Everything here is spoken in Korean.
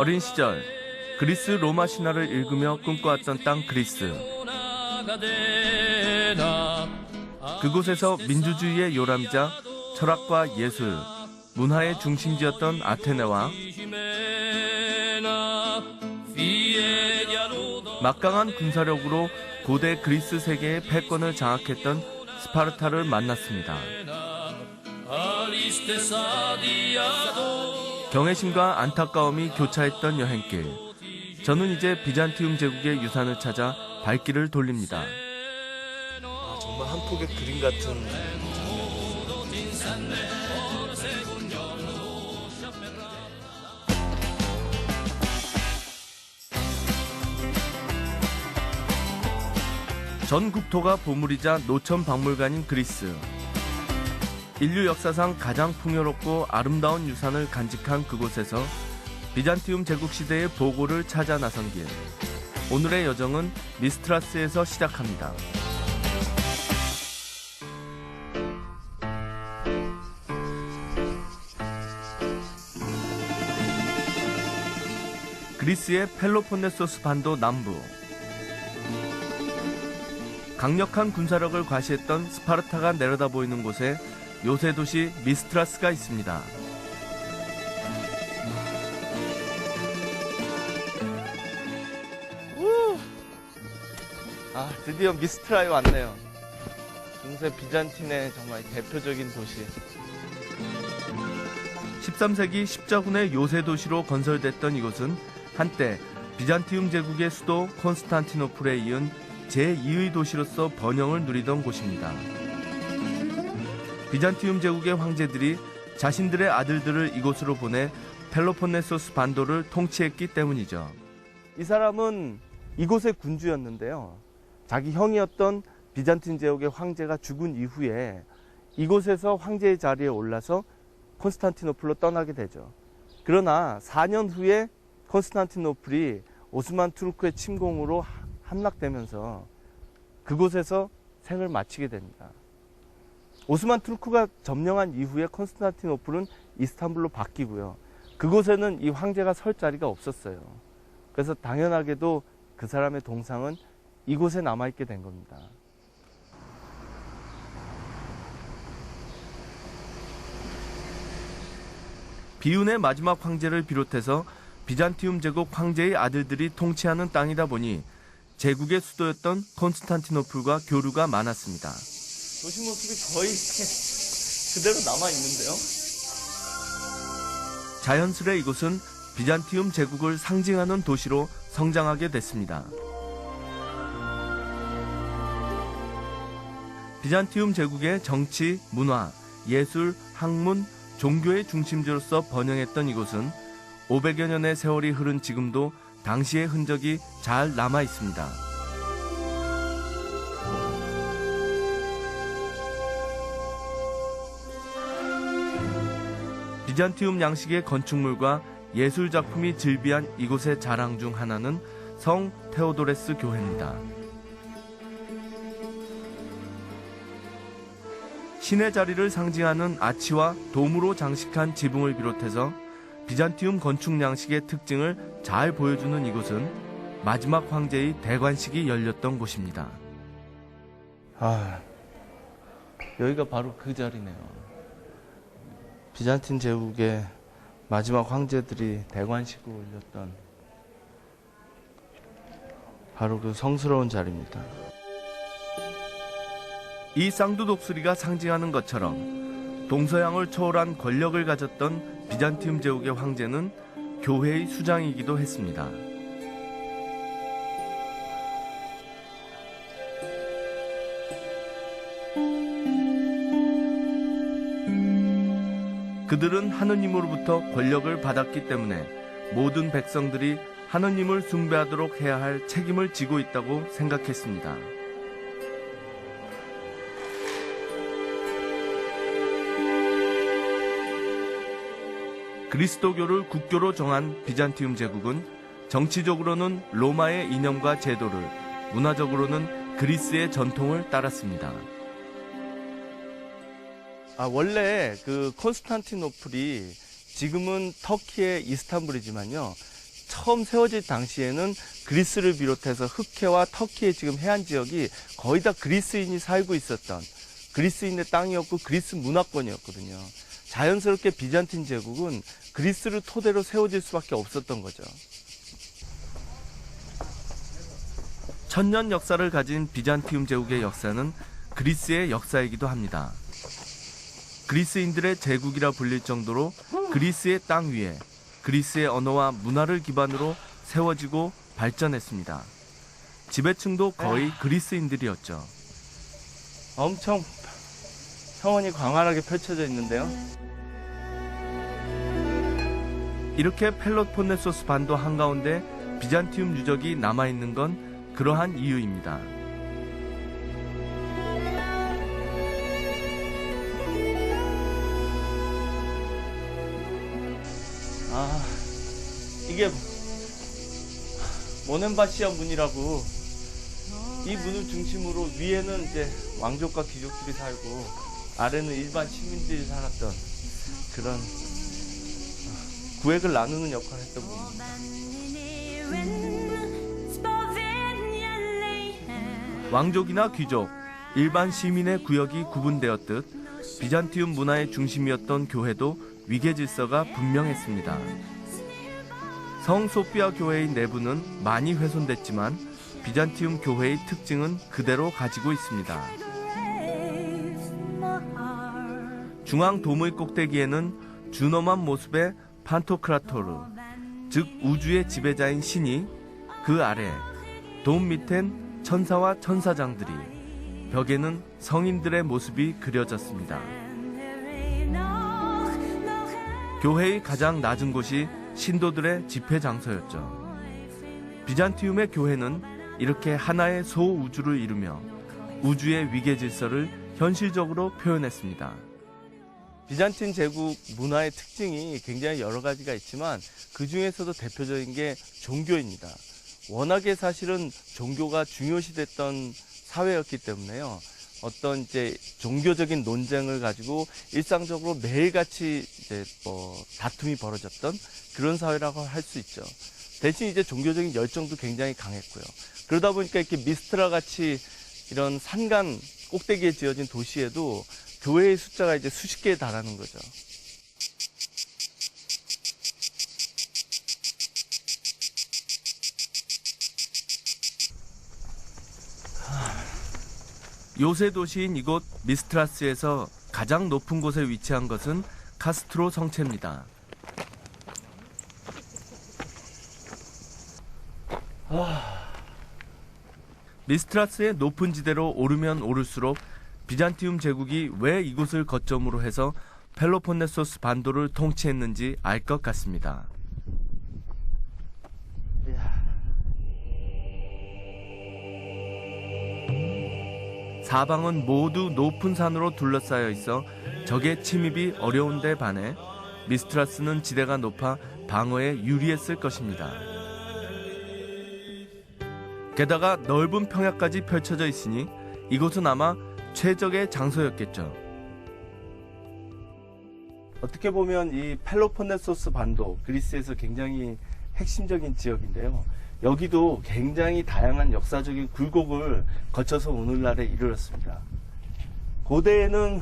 어린 시절 그리스 로마 신화를 읽으며 꿈꿔왔던 땅 그리스. 그곳에서 민주주의의 요람이자 철학과 예술, 문화의 중심지였던 아테네와 막강한 군사력으로 고대 그리스 세계의 패권을 장악했던 스파르타를 만났습니다. 경외심과 안타까움이 교차했던 여행길. 저는 이제 비잔티움 제국의 유산을 찾아 발길을 돌립니다. 정말 한 폭의 그림 같은 전 국토가 보물이자 노천 박물관인 그리스. 인류 역사상 가장 풍요롭고 아름다운 유산을 간직한 그곳에서 비잔티움 제국 시대의 보고를 찾아 나선 길. 오늘의 여정은 미스트라스에서 시작합니다. 그리스의 펠로폰네소스 반도 남부. 강력한 군사력을 과시했던 스파르타가 내려다 보이는 곳에 요새 도시 미스트라스가 있습니다. 드디어 미스트라에 왔네요. 중세 비잔틴의 정말 대표적인 도시. 13세기 십자군의 요새 도시로 건설됐던 이곳은 한때 비잔티움 제국의 수도 콘스탄티노플에 이은 제2의 도시로서 번영을 누리던 곳입니다. 비잔티움 제국의 황제들이 자신들의 아들들을 이곳으로 보내 펠로폰네소스 반도를 통치했기 때문이죠. 이 사람은 이곳의 군주였는데요. 자기 형이었던 비잔틴 제국의 황제가 죽은 이후에 이곳에서 황제의 자리에 올라서 콘스탄티노플로 떠나게 되죠. 그러나 4년 후에 콘스탄티노플이 오스만 투르크의 침공으로 함락되면서 그곳에서 생을 마치게 됩니다. 오스만 투르크가 점령한 이후에 콘스탄티노플은 이스탄불로 바뀌고요. 그곳에는 이 황제가 설 자리가 없었어요. 그래서 당연하게도 그 사람의 동상은 이곳에 남아있게 된 겁니다. 비운의 마지막 황제를 비롯해서 비잔티움 제국 황제의 아들들이 통치하는 땅이다 보니 제국의 수도였던 콘스탄티노플과 교류가 많았습니다. 도시 모습이 거의 그대로 남아있는데요. 자연스레 이곳은 비잔티움 제국을 상징하는 도시로 성장하게 됐습니다. 비잔티움 제국의 정치, 문화, 예술, 학문, 종교의 중심지로서 번영했던 이곳은 500여 년의 세월이 흐른 지금도 당시의 흔적이 잘 남아 있습니다. 비잔티움 양식의 건축물과 예술 작품이 즐비한 이곳의 자랑 중 하나는 성 테오도레스 교회입니다. 신의 자리를 상징하는 아치와 도무로 장식한 지붕을 비롯해서 비잔티움 건축 양식의 특징을 잘 보여주는 이곳은 마지막 황제의 대관식이 열렸던 곳입니다. 여기가 바로 그 자리네요. 비잔틴 제국의 마지막 황제들이 대관식을 올렸던 바로 그 성스러운 자리입니다. 이 쌍두독수리가 상징하는 것처럼 동서양을 초월한 권력을 가졌던 비잔티움 제국의 황제는 교회의 수장이기도 했습니다. 그들은 하느님으로부터 권력을 받았기 때문에 모든 백성들이 하느님을 숭배하도록 해야 할 책임을 지고 있다고 생각했습니다. 그리스도교를 국교로 정한 비잔티움 제국은 정치적으로는 로마의 이념과 제도를, 문화적으로는 그리스의 전통을 따랐습니다. 원래 그 콘스탄티노플이 지금은 터키의 이스탄불이지만요. 처음 세워질 당시에는 그리스를 비롯해서 흑해와 터키의 지금 해안 지역이 거의 다 그리스인이 살고 있었던 그리스인의 땅이었고 그리스 문화권이었거든요. 자연스럽게 비잔틴 제국은 그리스를 토대로 세워질 수밖에 없었던 거죠. 천년 역사를 가진 비잔티움 제국의 역사는 그리스의 역사이기도 합니다. 그리스인들의 제국이라 불릴 정도로 그리스의 땅 위에 그리스의 언어와 문화를 기반으로 세워지고 발전했습니다. 지배층도 거의 그리스인들이었죠. 엄청 평원이 광활하게 펼쳐져 있는데요. 이렇게 펠로폰네소스 반도 한가운데 비잔티움 유적이 남아있는 건 그러한 이유입니다. 이게 모넨바시아 문이라고, 이 문을 중심으로 위에는 이제 왕족과 귀족들이 살고 아래는 일반 시민들이 살았던 그런 구획을 나누는 역할을 했던 문입니다. 왕족이나 귀족, 일반 시민의 구역이 구분되었듯 비잔티움 문화의 중심이었던 교회도 위계 질서가 분명했습니다. 성 소피아 교회의 내부는 많이 훼손됐지만 비잔티움 교회의 특징은 그대로 가지고 있습니다. 중앙 도무의 꼭대기에는 준엄한 모습의 판토크라토르, 즉 우주의 지배자인 신이, 그 아래 돔 밑엔 천사와 천사장들이, 벽에는 성인들의 모습이 그려졌습니다. 교회의 가장 낮은 곳이 신도들의 집회 장소였죠. 비잔티움의 교회는 이렇게 하나의 소우주를 이루며 우주의 위계 질서를 현실적으로 표현했습니다. 비잔틴 제국 문화의 특징이 굉장히 여러 가지가 있지만 그 중에서도 대표적인 게 종교입니다. 워낙에 사실은 종교가 중요시됐던 사회였기 때문에요. 어떤 이제 종교적인 논쟁을 가지고 일상적으로 매일같이 이제 다툼이 벌어졌던 그런 사회라고 할 수 있죠. 대신 이제 종교적인 열정도 굉장히 강했고요. 그러다 보니까 이렇게 미스트라 같이 이런 산간 꼭대기에 지어진 도시에도 교회의 숫자가 이제 수십 개에 달하는 거죠. 요새 도시인 이곳 미스트라스에서 가장 높은 곳에 위치한 것은 카스트로 성체입니다. 미스트라스의 높은 지대로 오르면 오를수록 비잔티움 제국이 왜 이곳을 거점으로 해서 펠로폰네소스 반도를 통치했는지 알 것 같습니다. 사방은 모두 높은 산으로 둘러싸여 있어 적의 침입이 어려운 데 반해 미스트라스는 지대가 높아 방어에 유리했을 것입니다. 게다가 넓은 평야까지 펼쳐져 있으니 이곳은 아마 최적의 장소였겠죠. 어떻게 보면 이 펠로폰네소스 반도, 그리스에서 굉장히 핵심적인 지역인데요. 여기도 굉장히 다양한 역사적인 굴곡을 거쳐서 오늘날에 이르렀습니다. 고대에는